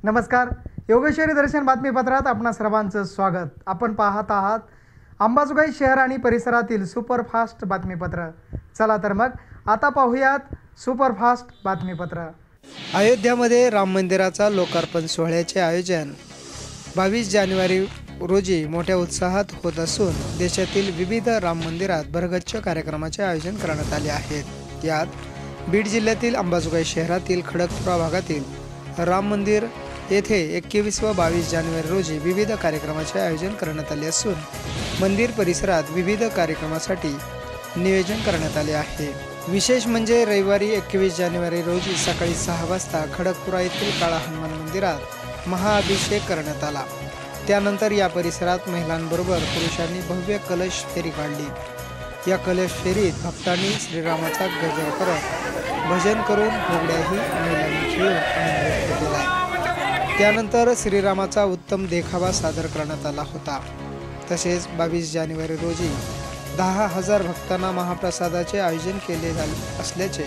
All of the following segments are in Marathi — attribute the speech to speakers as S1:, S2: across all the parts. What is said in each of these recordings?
S1: नमस्कार. योगेश्वरी दर्शन बातमीपत्रात आपणा सर्वांचं स्वागत. आपण पाहत आहात अंबाजोगाई शहर आणि परिसरातील सुपरफास्ट बातमीपत्र. चला तर मग आता पाहूयात सुपरफास्ट बातमीपत्र. अयोध्यामध्ये राम मंदिराचा लोकार्पण सोहळ्याचे आयोजन 22 जानेवारी रोजी मोठ्या उत्साहात होत असून देशातील विविध राम मंदिरात भरगच्च कार्यक्रमाचे आयोजन करण्यात आले आहेत. यात बीड जिल्ह्यातील अंबाजोगाई शहरातील खडकपुरा भागातील राम मंदिर येथे 21 व 22 जानेवारी रोजी विविध कार्यक्रमाचे आयोजन करण्यात आले असून मंदिर परिसरात विविध कार्यक्रमासाठी नियोजन करण्यात आले आहे. विशेष म्हणजे रविवारी 21 जानेवारी रोजी सकाळी 6 वाजता खडकपुरा येथील काळा हनुमान मंदिरात महाअभिषेक करण्यात आला. त्यानंतर या परिसरात महिलांबरोबर पुरुषांनी भव्य कलश फेरी काढली. या कलश फेरीत भक्तांनी श्रीरामाचा गजर करत भजन करून फुगड्याही महिलांनी खेळून आनंद व्यक्त केला. त्यानंतर श्रीरामाचा उत्तम देखावा सादर करण्यात आला होता. तसेच 22 जानेवारी रोजी 10,000 भक्तांना महाप्रसादाचे आयोजन केले असल्याचे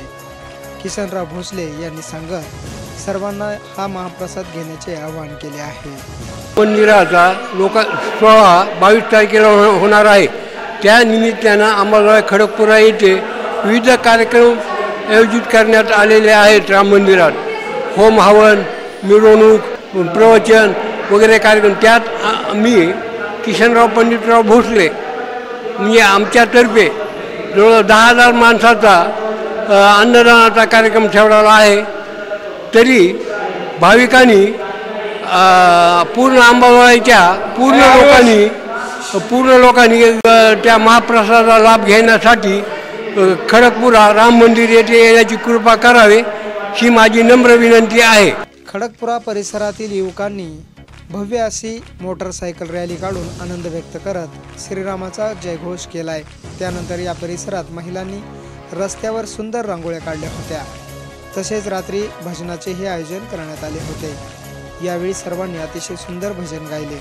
S1: किसनराव भोसले यांनी सांगत सर्वांना हा महाप्रसाद घेण्याचे आवाहन केले आहे.
S2: मंदिराचा सोहळा 22 तारखेला होणार आहे. त्या निमित्तानं अंबाजोगाई खडकपुरा येथे विविध कार्यक्रम आयोजित करण्यात आलेले आहेत. राम मंदिरात होम हवन, मिरवणूक, प्रवचन वगैरे कार्यक्रम. त्यात मी किशनराव पंडितराव भोसले म्हणजे आमच्यातर्फे जवळ 10,000 माणसाचा अन्नदानाचा कार्यक्रम ठेवलेला आहे. तरी भाविकांनी पूर्ण अंबाजोगाईच्या पूर्ण लोकांनी त्या महाप्रसादाचा लाभ घेण्यासाठी खडकपुरा राम मंदिर येथे येण्याची कृपा करावी ही माझी नम्र विनंती आहे.
S1: खडकपुरा परिसरातील युवकांनी भव्य अशी मोटरसायकल रॅली काढून आनंद व्यक्त करत श्रीरामाचा जयघोष केलाय. त्यानंतर या परिसरात महिलांनी रस्त्यावर सुंदर रांगोळ्या काढल्या होत्या. तसेच रात्री भजनाचेही आयोजन करण्यात आले होते. यावेळी सर्वांनी अतिशय सुंदर भजन गायले.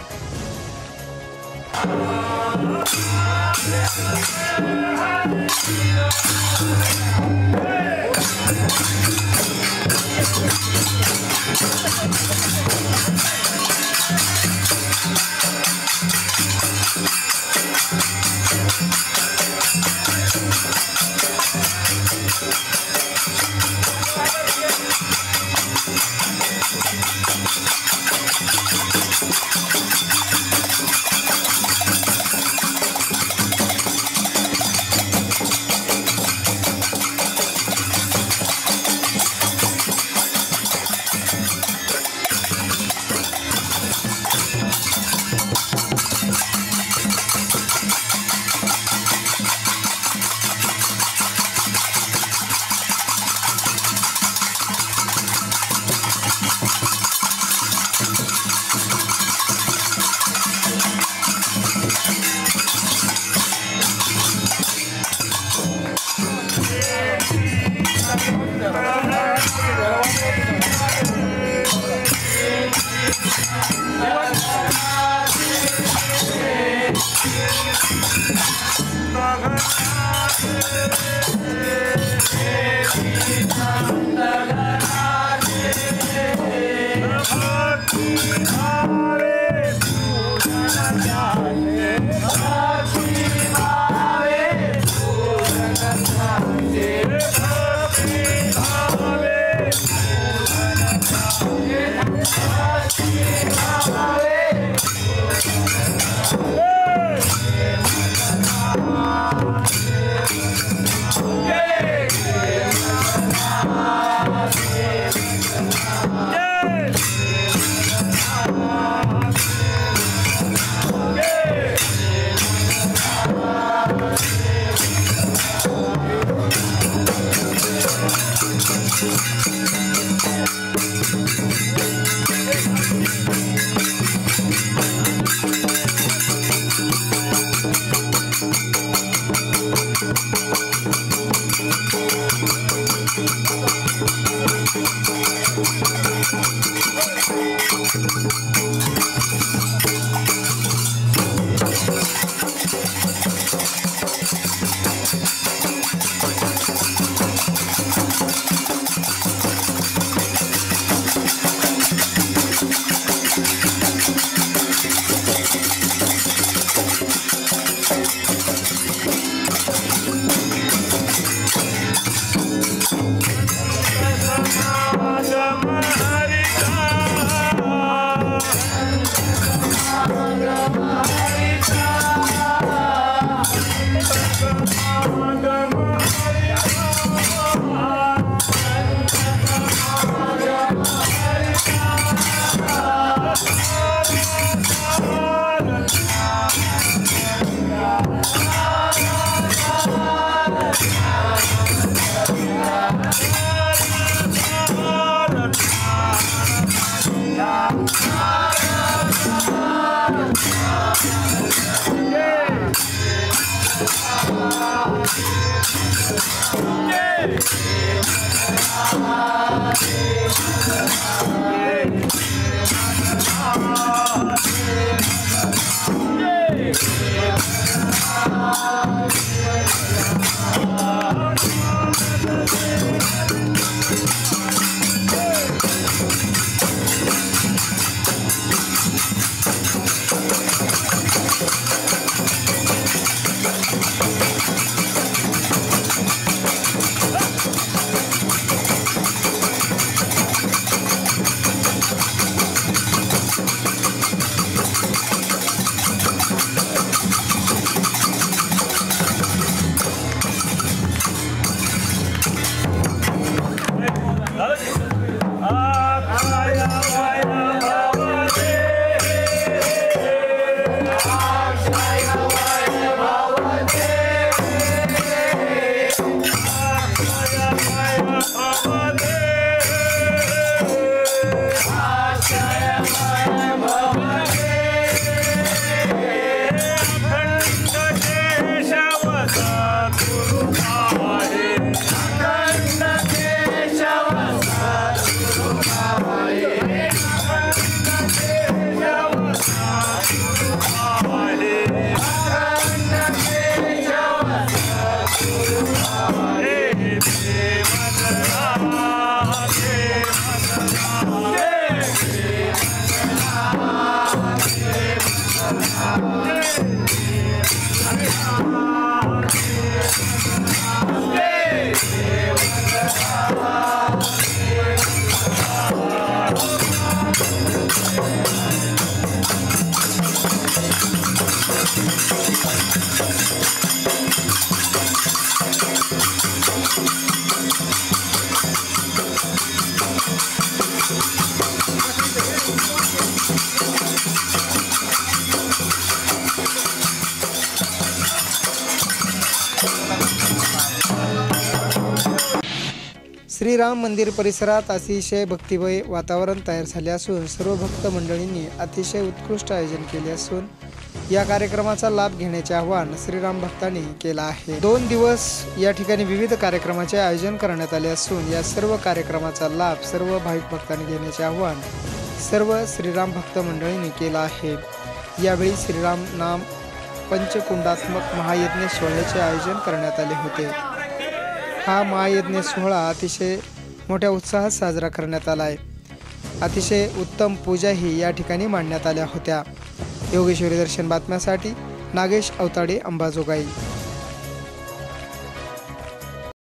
S1: श्रीराम मंदिर परिसरात अतिशय भक्तिमय वातावरण तयार झाले असून सर्व भक्त मंडळींनी अतिशय उत्कृष्ट आयोजन केले असून या कार्यक्रमाचा लाभ घेण्याचे आवाहन श्रीराम भक्तांनी केला आहे। 2 दिवस या ठिकाणी विविध कार्यक्रमाचे आयोजन करण्यात आले असून या सर्व कार्यक्रमाचा लाभ सर्व भाविक भक्तांनी घेण्याचे आवाहन सर्व श्रीराम भक्त मंडळींनी केला आहे। यावेळी श्रीराम नाम पंचकुंडात्मक महायज्ञ सोहळ्याचे आयोजन करण्यात आले होते। हा महायज्ञ सोहळा अतिशय मोठ्या उत्साहात साजरा करण्यात आला आहे। अतिशय उत्तम पूजाही या ठिकाणी मांडण्यात आल्या होत्या। योगेश्वरी दर्शन बातम्यासाठी नागेश अवताडे, अंबाजोगाई।